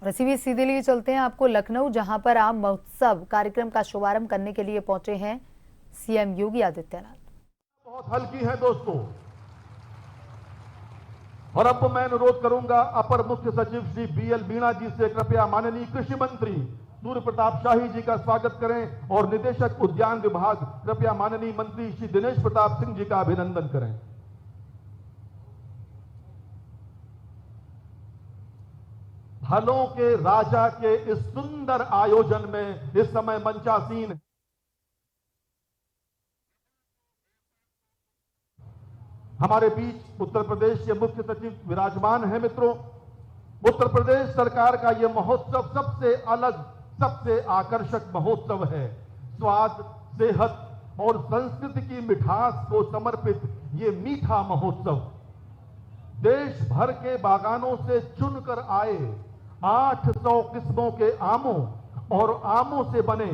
और इसी बीच सीधे लिए चलते हैं आपको लखनऊ, जहां पर आम महोत्सव कार्यक्रम का शुभारंभ करने के लिए पहुंचे हैं सीएम योगी आदित्यनाथ। बहुत हल्की है दोस्तों, और अब मैं अनुरोध करूंगा अपर मुख्य सचिव श्री बीएल मीणा जी से कृपया माननीय कृषि मंत्री सूर्य प्रताप शाही जी का स्वागत करें और निदेशक उद्यान विभाग कृपया माननीय मंत्री श्री दिनेश प्रताप सिंह जी का अभिनंदन करें। फलों के राजा के इस सुंदर आयोजन में इस समय मंचासीन हमारे बीच उत्तर प्रदेश के मुख्य सचिव विराजमान हैं। मित्रों, उत्तर प्रदेश सरकार का यह महोत्सव सबसे अलग, सबसे आकर्षक महोत्सव है। स्वाद, सेहत और संस्कृति की मिठास को समर्पित ये मीठा महोत्सव देश भर के बागानों से चुनकर आए 800 किस्मों के आमों और आमों से बने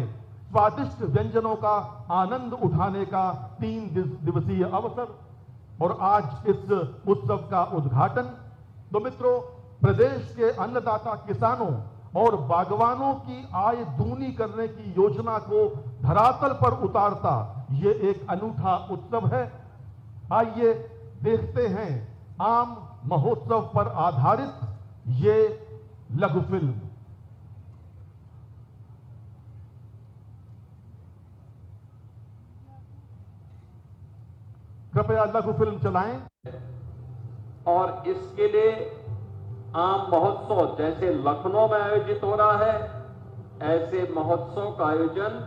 स्वादिष्ट व्यंजनों का आनंद उठाने का 3 दिवसीय अवसर और आज इस उत्सव का उद्घाटन। तो मित्रों, प्रदेश के अन्नदाता किसानों और बागवानों की आय दूनी करने की योजना को धरातल पर उतारता ये एक अनूठा उत्सव है। आइए देखते हैं आम महोत्सव पर आधारित ये लघु फिल्म। कृपया लघु फिल्म चलाएं। और इसके लिए आम महोत्सव जैसे लखनऊ में आयोजित हो रहा है, ऐसे महोत्सव का आयोजन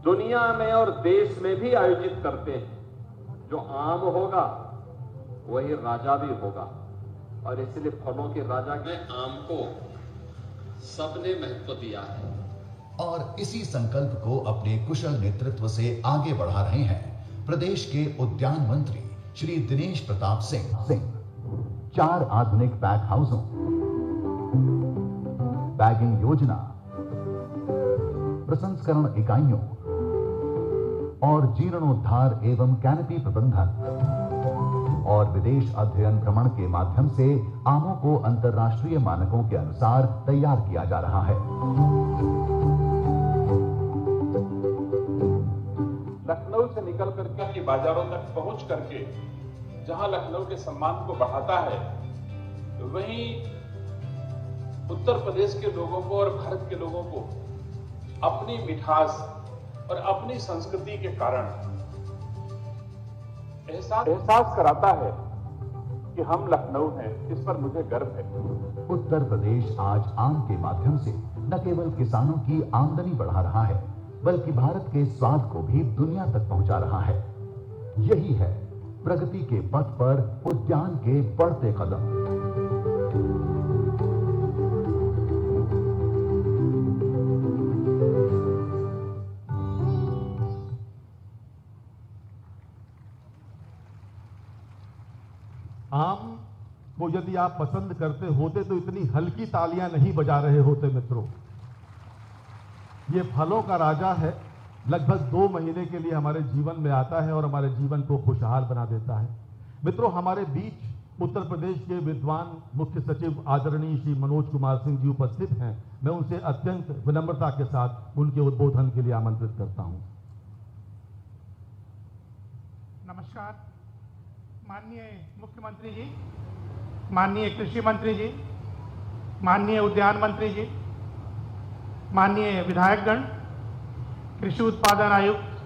दुनिया में और देश में भी आयोजित करते हैं। जो आम होगा वही राजा भी होगा, और इसलिए फलों के राजा के आम को सबने महत्व दिया है। और इसी संकल्प को अपने कुशल नेतृत्व से आगे बढ़ा रहे हैं प्रदेश के उद्यान मंत्री श्री दिनेश प्रताप सिंह। 4 आधुनिक पैक हाउसों, बैगिंग योजना, प्रसंस्करण इकाइयों और जीर्णोद्धार एवं कैनपी प्रबंधन और विदेश अध्ययन भ्रमण के माध्यम से आमों को अंतर्राष्ट्रीय मानकों के अनुसार तैयार किया जा रहा है। लखनऊ से निकल करके बाजारों तक पहुंच करके जहां लखनऊ के सम्मान को बढ़ाता है, वहीं उत्तर प्रदेश के लोगों को और भारत के लोगों को अपनी मिठास और अपनी संस्कृति के कारण एहसास कराता है कि हम लखनऊ हैं, इस पर मुझे गर्व है। उत्तर प्रदेश आज आम के माध्यम से न केवल किसानों की आमदनी बढ़ा रहा है, बल्कि भारत के स्वाद को भी दुनिया तक पहुंचा रहा है। यही है प्रगति के पथ पर उद्यान के बढ़ते कदम। आम को यदि आप पसंद करते होते तो इतनी हल्की तालियां नहीं बजा रहे होते। मित्रों, ये फलों का राजा है। लगभग 2 महीने के लिए हमारे जीवन में आता है और हमारे जीवन को खुशहाल बना देता है। मित्रों, हमारे बीच उत्तर प्रदेश के विद्वान मुख्य सचिव आदरणीय श्री मनोज कुमार सिंह जी उपस्थित हैं। मैं उनसे अत्यंत विनम्रता के साथ उनके उद्बोधन के लिए आमंत्रित करता हूं। नमस्कार। माननीय मुख्यमंत्री जी, माननीय कृषि मंत्री जी, माननीय उद्यान मंत्री जी, माननीय विधायकगण, कृषि उत्पादन आयुक्त,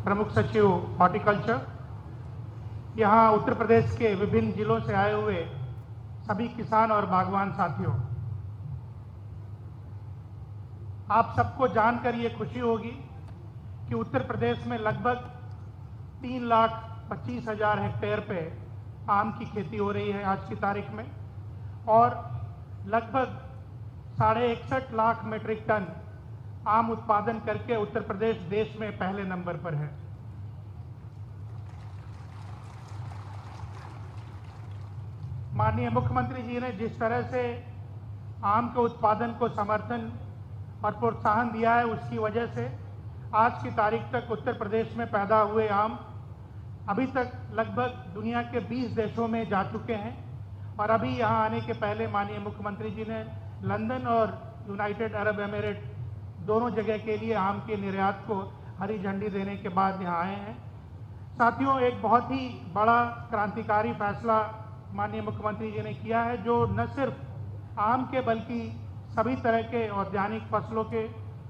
प्रमुख सचिव हॉर्टिकल्चर, यहाँ उत्तर प्रदेश के विभिन्न जिलों से आए हुए सभी किसान और बागवान साथियों, आप सबको जानकर ये खुशी होगी कि उत्तर प्रदेश में लगभग 3,25,000 हेक्टेयर पे आम की खेती हो रही है आज की तारीख में, और लगभग 61.5 लाख मीट्रिक टन आम उत्पादन करके उत्तर प्रदेश देश में पहले नंबर पर है। माननीय मुख्यमंत्री जी ने जिस तरह से आम के उत्पादन को समर्थन और प्रोत्साहन दिया है, उसकी वजह से आज की तारीख तक उत्तर प्रदेश में पैदा हुए आम अभी तक लगभग दुनिया के 20 देशों में जा चुके हैं और अभी यहाँ आने के पहले माननीय मुख्यमंत्री जी ने लंदन और यूनाइटेड अरब एमिरेट दोनों जगह के लिए आम के निर्यात को हरी झंडी देने के बाद यहाँ आए हैं। साथियों, एक बहुत ही बड़ा क्रांतिकारी फैसला माननीय मुख्यमंत्री जी ने किया है, जो न सिर्फ आम के बल्कि सभी तरह के औद्यानिक फसलों के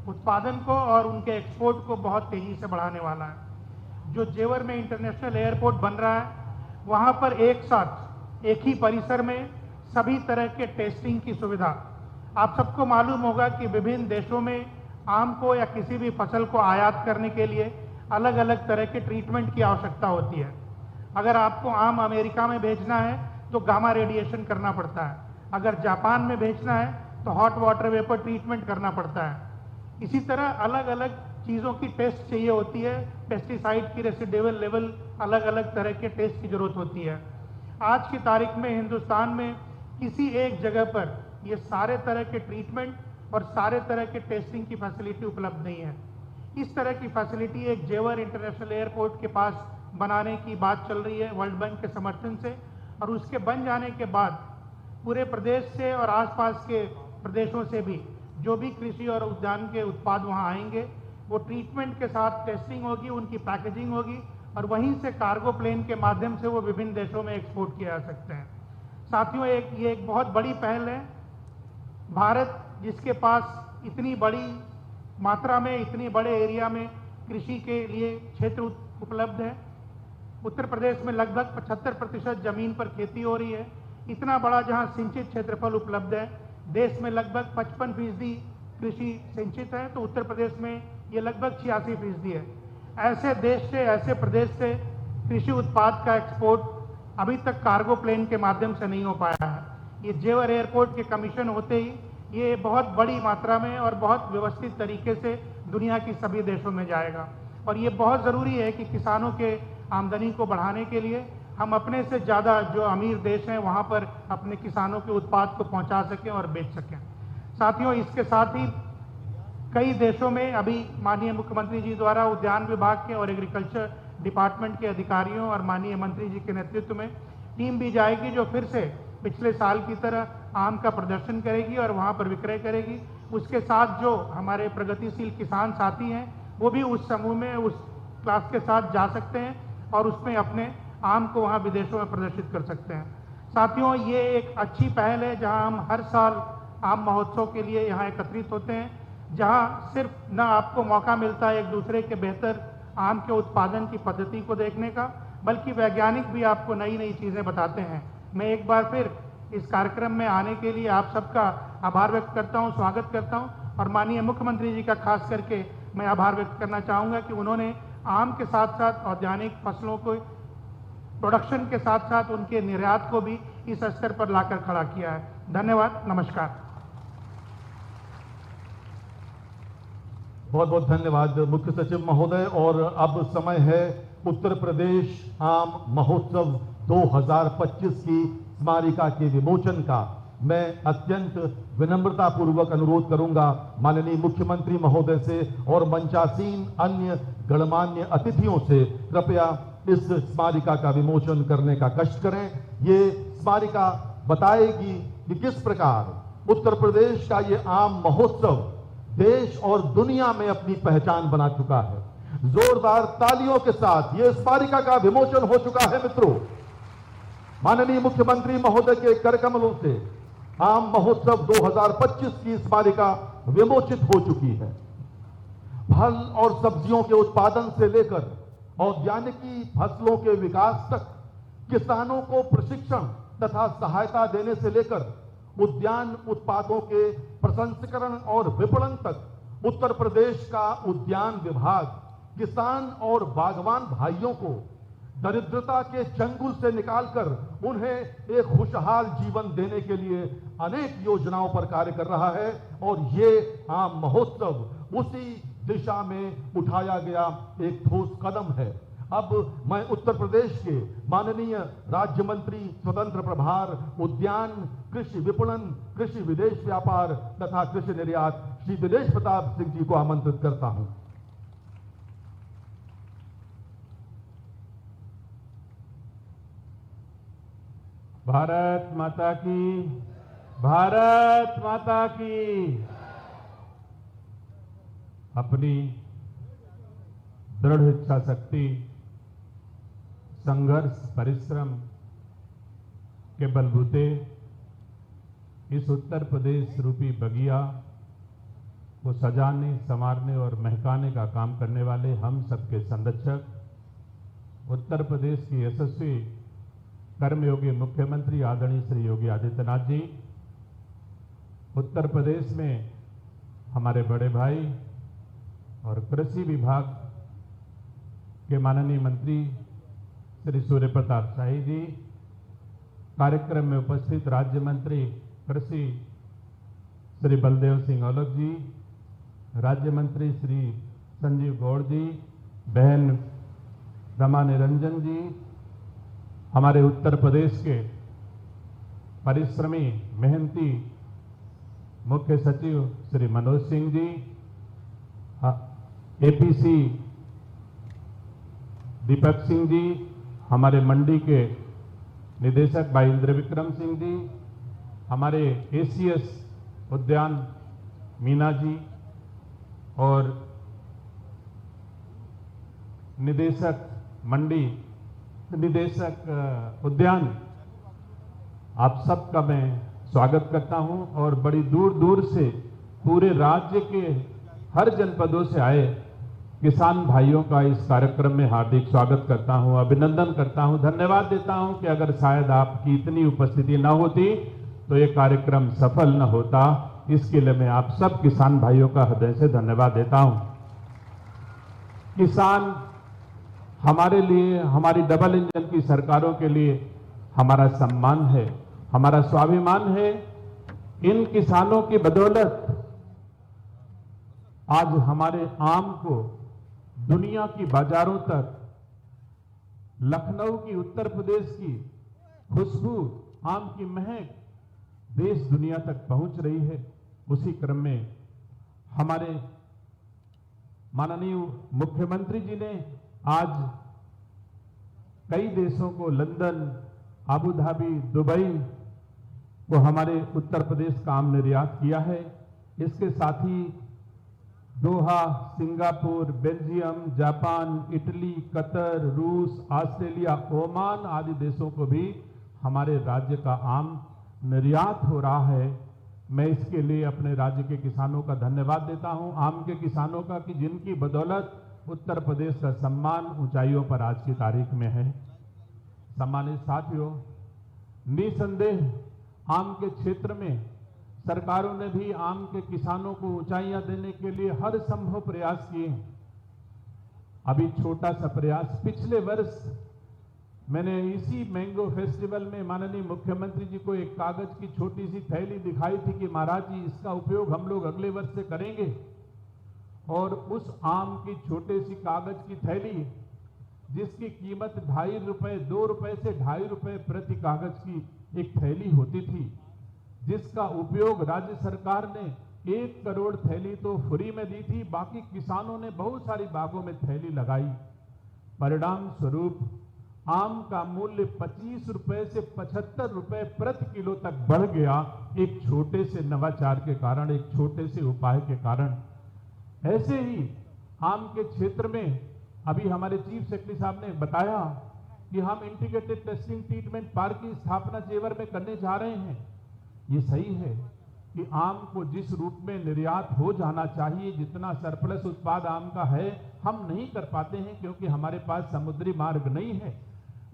उत्पादन को और उनके एक्सपोर्ट को बहुत तेजी से बढ़ाने वाला है। जो जेवर में इंटरनेशनल एयरपोर्ट बन रहा है, वहाँ पर एक साथ एक ही परिसर में सभी तरह के टेस्टिंग की सुविधा। आप सबको मालूम होगा कि विभिन्न देशों में आम को या किसी भी फसल को आयात करने के लिए अलग अलग तरह के ट्रीटमेंट की आवश्यकता होती है। अगर आपको आम अमेरिका में भेजना है तो गामा रेडिएशन करना पड़ता है, अगर जापान में भेजना है तो हॉट वाटर वेपर ट्रीटमेंट करना पड़ता है। इसी तरह अलग अलग चीज़ों की टेस्ट चाहिए होती है, पेस्टिसाइड की रेसिडुअल लेवल अलग अलग तरह के टेस्ट की जरूरत होती है। आज की तारीख में हिंदुस्तान में किसी एक जगह पर ये सारे तरह के ट्रीटमेंट और सारे तरह के टेस्टिंग की फैसिलिटी उपलब्ध नहीं है। इस तरह की फैसिलिटी एक जेवर इंटरनेशनल एयरपोर्ट के पास बनाने की बात चल रही है वर्ल्ड बैंक के समर्थन से, और उसके बन जाने के बाद पूरे प्रदेश से और आसपास के प्रदेशों से भी जो भी कृषि और उद्यान के उत्पाद वहाँ आएंगे, वो ट्रीटमेंट के साथ टेस्टिंग होगी, उनकी पैकेजिंग होगी और वहीं से कार्गो प्लेन के माध्यम से वो विभिन्न देशों में एक्सपोर्ट किए जा सकते हैं। साथियों, ये एक बहुत बड़ी पहल है। भारत जिसके पास इतनी बड़ी मात्रा में, इतनी बड़े एरिया में कृषि के लिए क्षेत्र उपलब्ध है, उत्तर प्रदेश में लगभग 75% जमीन पर खेती हो रही है। इतना बड़ा जहां सिंचित क्षेत्रफल उपलब्ध है, देश में लगभग 55% कृषि सिंचित है, तो उत्तर प्रदेश में ये लगभग 86% है। ऐसे देश से, ऐसे प्रदेश से कृषि उत्पाद का एक्सपोर्ट अभी तक कार्गो प्लेन के माध्यम से नहीं हो पाया है। ये जेवर एयरपोर्ट के कमीशन होते ही ये बहुत बड़ी मात्रा में और बहुत व्यवस्थित तरीके से दुनिया की सभी देशों में जाएगा, और ये बहुत ज़रूरी है कि किसानों के आमदनी को बढ़ाने के लिए हम अपने से ज़्यादा जो अमीर देश हैं वहाँ पर अपने किसानों के उत्पाद को पहुँचा सकें और बेच सकें। साथियों, इसके साथ ही कई देशों में अभी माननीय मुख्यमंत्री जी द्वारा उद्यान विभाग के और एग्रीकल्चर डिपार्टमेंट के अधिकारियों और माननीय मंत्री जी के नेतृत्व में टीम भी जाएगी, जो फिर से पिछले साल की तरह आम का प्रदर्शन करेगी और वहाँ पर विक्रय करेगी। उसके साथ जो हमारे प्रगतिशील किसान साथी हैं वो भी उस समूह में, उस क्लास के साथ जा सकते हैं और उसमें अपने आम को वहाँ विदेशों में प्रदर्शित कर सकते हैं। साथियों, ये एक अच्छी पहल है जहाँ हम हर साल आम महोत्सव के लिए यहाँ एकत्रित होते हैं, जहाँ सिर्फ न आपको मौका मिलता है एक दूसरे के बेहतर आम के उत्पादन की पद्धति को देखने का, बल्कि वैज्ञानिक भी आपको नई नई चीज़ें बताते हैं। मैं एक बार फिर इस कार्यक्रम में आने के लिए आप सबका आभार व्यक्त करता हूं, स्वागत करता हूं, और माननीय मुख्यमंत्री जी का खास करके मैं आभार व्यक्त करना चाहूँगा कि उन्होंने आम के साथ साथ औद्यानिक फसलों को प्रोडक्शन के साथ साथ उनके निर्यात को भी इस स्तर पर लाकर खड़ा किया है। धन्यवाद, नमस्कार। बहुत बहुत धन्यवाद मुख्य सचिव महोदय। और अब समय है उत्तर प्रदेश आम महोत्सव 2025 की स्मारिका के विमोचन का। मैं अत्यंत विनम्रता पूर्वक अनुरोध करूंगा माननीय मुख्यमंत्री महोदय से और मंचासीन अन्य गणमान्य अतिथियों से, कृपया इस स्मारिका का विमोचन करने का कष्ट करें। ये स्मारिका बताएगी कि किस प्रकार उत्तर प्रदेश का ये आम महोत्सव देश और दुनिया में अपनी पहचान बना चुका है। जोरदार तालियों के साथ ये स्मारिका का विमोचन हो चुका है। मित्रों, माननीय मुख्यमंत्री महोदय के करकमलों से आम महोत्सव 2025 की स्मारिका विमोचित हो चुकी है। फल और सब्जियों के उत्पादन से लेकर औद्यानिकी फसलों के विकास तक, किसानों को प्रशिक्षण तथा सहायता देने से लेकर उद्यान उत्पादों के प्रसंस्करण और विपणन तक, उत्तर प्रदेश का उद्यान विभाग किसान और बागवान भाइयों को दरिद्रता के चंगुल से निकालकर उन्हें एक खुशहाल जीवन देने के लिए अनेक योजनाओं पर कार्य कर रहा है, और ये आम महोत्सव उसी दिशा में उठाया गया एक ठोस कदम है। अब मैं उत्तर प्रदेश के माननीय राज्य मंत्री स्वतंत्र प्रभार उद्यान, कृषि विपणन, कृषि विदेश व्यापार तथा कृषि निर्यात श्री दिनेश प्रताप सिंह जी को आमंत्रित करता हूं। भारत माता की, भारत माता की। अपनी दृढ़ इच्छा शक्ति, संघर्ष, परिश्रम के बलबूते इस उत्तर प्रदेश रूपी बगिया को सजाने, संवारने और महकाने का काम करने वाले हम सबके संरक्षक, उत्तर प्रदेश की यशस्वी कर्मयोगी मुख्यमंत्री आदरणीय श्री योगी आदित्यनाथ जी, उत्तर प्रदेश में हमारे बड़े भाई और कृषि विभाग के माननीय मंत्री श्री सूर्य प्रताप शाही जी, कार्यक्रम में उपस्थित राज्य मंत्री कृषि श्री बलदेव सिंह औलख जी, राज्य मंत्री श्री संजीव गौड़ जी, बहन रमा निरंजन जी, हमारे उत्तर प्रदेश के परिश्रमी मेहनती मुख्य सचिव श्री मनोज सिंह जी, एपीसी दीपक सिंह जी, हमारे मंडी के निदेशक भाई इंद्र विक्रम सिंह जी, हमारे एसीएस उद्यान मीना जी और निदेशक मंडी, निदेशक उद्यान, आप सबका मैं स्वागत करता हूं और बड़ी दूर दूर से पूरे राज्य के हर जनपदों से आए किसान भाइयों का इस कार्यक्रम में हार्दिक स्वागत करता हूं, अभिनंदन करता हूं, धन्यवाद देता हूं कि अगर शायद आपकी इतनी उपस्थिति न होती तो ये कार्यक्रम सफल न होता। इसके लिए मैं आप सब किसान भाइयों का हृदय से धन्यवाद देता हूं। किसान हमारे लिए, हमारी डबल इंजन की सरकारों के लिए हमारा सम्मान है, हमारा स्वाभिमान है। इन किसानों की बदौलत आज हमारे आम को दुनिया की बाजारों तक, लखनऊ की, उत्तर प्रदेश की खुशबू, आम की महक देश दुनिया तक पहुंच रही है। उसी क्रम में हमारे माननीय मुख्यमंत्री जी ने आज कई देशों को, लंदन, अबू धाबी, दुबई को हमारे उत्तर प्रदेश का आम निर्यात किया है। इसके साथ ही Doha, Singapore, Belgium, Japan, Italy, Qatar, रूस, ऑस्ट्रेलिया, ओमान आदि देशों को भी हमारे राज्य का आम निर्यात हो रहा है। मैं इसके लिए अपने राज्य के किसानों का धन्यवाद देता हूं, आम के किसानों का, कि जिनकी बदौलत उत्तर प्रदेश का सम्मान ऊंचाइयों पर आज की तारीख में है। सम्मानित साथियों, निसंदेह आम के क्षेत्र में सरकारों ने भी आम के किसानों को ऊंचाइयां देने के लिए हर संभव प्रयास किए हैं। अभी छोटा सा प्रयास, पिछले वर्ष मैंने इसी मैंगो फेस्टिवल में माननीय मुख्यमंत्री जी को एक कागज की छोटी सी थैली दिखाई थी कि महाराज जी इसका उपयोग हम लोग अगले वर्ष से करेंगे। और उस आम की छोटे सी कागज की थैली, जिसकी कीमत 2.5 रुपए, 2 रुपए से 2.5 रुपए प्रति कागज की एक थैली होती थी, जिसका उपयोग राज्य सरकार ने 1 करोड़ थैली तो फ्री में दी थी, बाकी किसानों ने बहुत सारी बागों में थैली लगाई। परिणाम स्वरूप आम का मूल्य 25 रुपए से 75 रुपए प्रति किलो तक बढ़ गया, एक छोटे से नवाचार के कारण, एक छोटे से उपाय के कारण। ऐसे ही आम के क्षेत्र में अभी हमारे चीफ सेक्रेटरी साहब ने बताया कि हम इंटीग्रेटेड टेस्टिंग ट्रीटमेंट पार्क की स्थापना जेवर में करने जा रहे हैं। ये सही है कि आम को जिस रूप में निर्यात हो जाना चाहिए, जितना सरप्लस उत्पाद आम का है, हम नहीं कर पाते हैं क्योंकि हमारे पास समुद्री मार्ग नहीं है,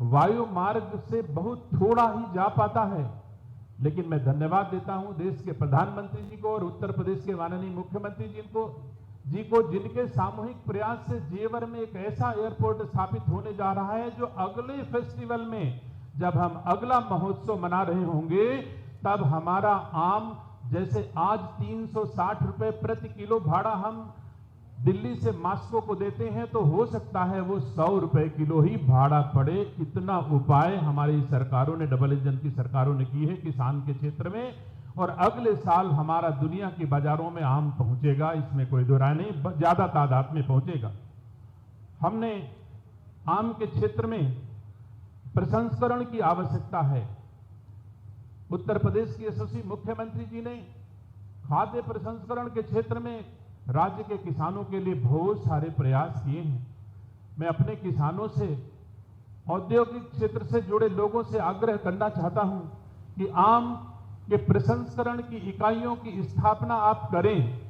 वायु मार्ग से बहुत थोड़ा ही जा पाता है। लेकिन मैं धन्यवाद देता हूं देश के प्रधानमंत्री जी को और उत्तर प्रदेश के माननीय मुख्यमंत्री जी को, जिनके सामूहिक प्रयास से जेवर में एक ऐसा एयरपोर्ट स्थापित होने जा रहा है जो अगले फेस्टिवल में, जब हम अगला महोत्सव मना रहे होंगे, तब हमारा आम, जैसे आज 360 रुपए प्रति किलो भाड़ा हम दिल्ली से मॉस्को को देते हैं, तो हो सकता है वो 100 रुपए किलो ही भाड़ा पड़े। इतना उपाय हमारी सरकारों ने, डबल इंजन की सरकारों ने की है किसान के क्षेत्र में। और अगले साल हमारा दुनिया की बाजारों में आम पहुंचेगा, इसमें कोई दो राय नहीं, ज्यादा तादाद में पहुंचेगा। हमने आम के क्षेत्र में प्रसंस्करण की आवश्यकता है। उत्तर प्रदेश के यशस्वी मुख्यमंत्री जी ने खाद्य प्रसंस्करण के क्षेत्र में राज्य के किसानों के लिए बहुत सारे प्रयास किए हैं। मैं अपने किसानों से, औद्योगिक क्षेत्र से जुड़े लोगों से आग्रह करना चाहता हूं कि आम के प्रसंस्करण की इकाइयों की स्थापना आप करें।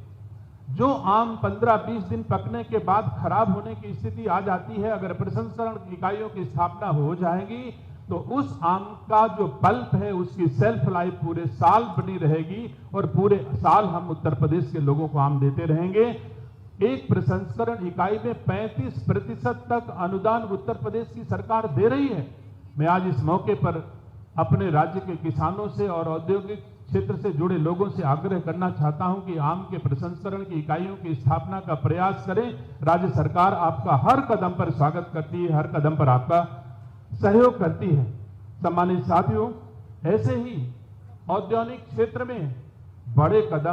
जो आम 15-20 दिन पकने के बाद खराब होने की स्थिति आ जाती है, अगर प्रसंस्करण इकाइयों की स्थापना हो जाएगी तो उस आम का जो पल्प है उसकी सेल्फ लाइफ पूरे साल बनी रहेगी और पूरे साल हम उत्तर प्रदेश के लोगों को आम देते रहेंगे। एक प्रसंस्करण इकाई में 35% तक अनुदान उत्तर प्रदेश की सरकार दे रही है। मैं आज इस मौके पर अपने राज्य के किसानों से और औद्योगिक क्षेत्र से जुड़े लोगों से आग्रह करना चाहता हूं कि आम के प्रसंस्करण की इकाइयों की स्थापना का प्रयास करें। राज्य सरकार आपका हर कदम पर स्वागत करती है, हर कदम पर आपका सहयोग करती है। सम्मानित साथियों, ऐसे ही औद्योगिक क्षेत्र में बड़े कदम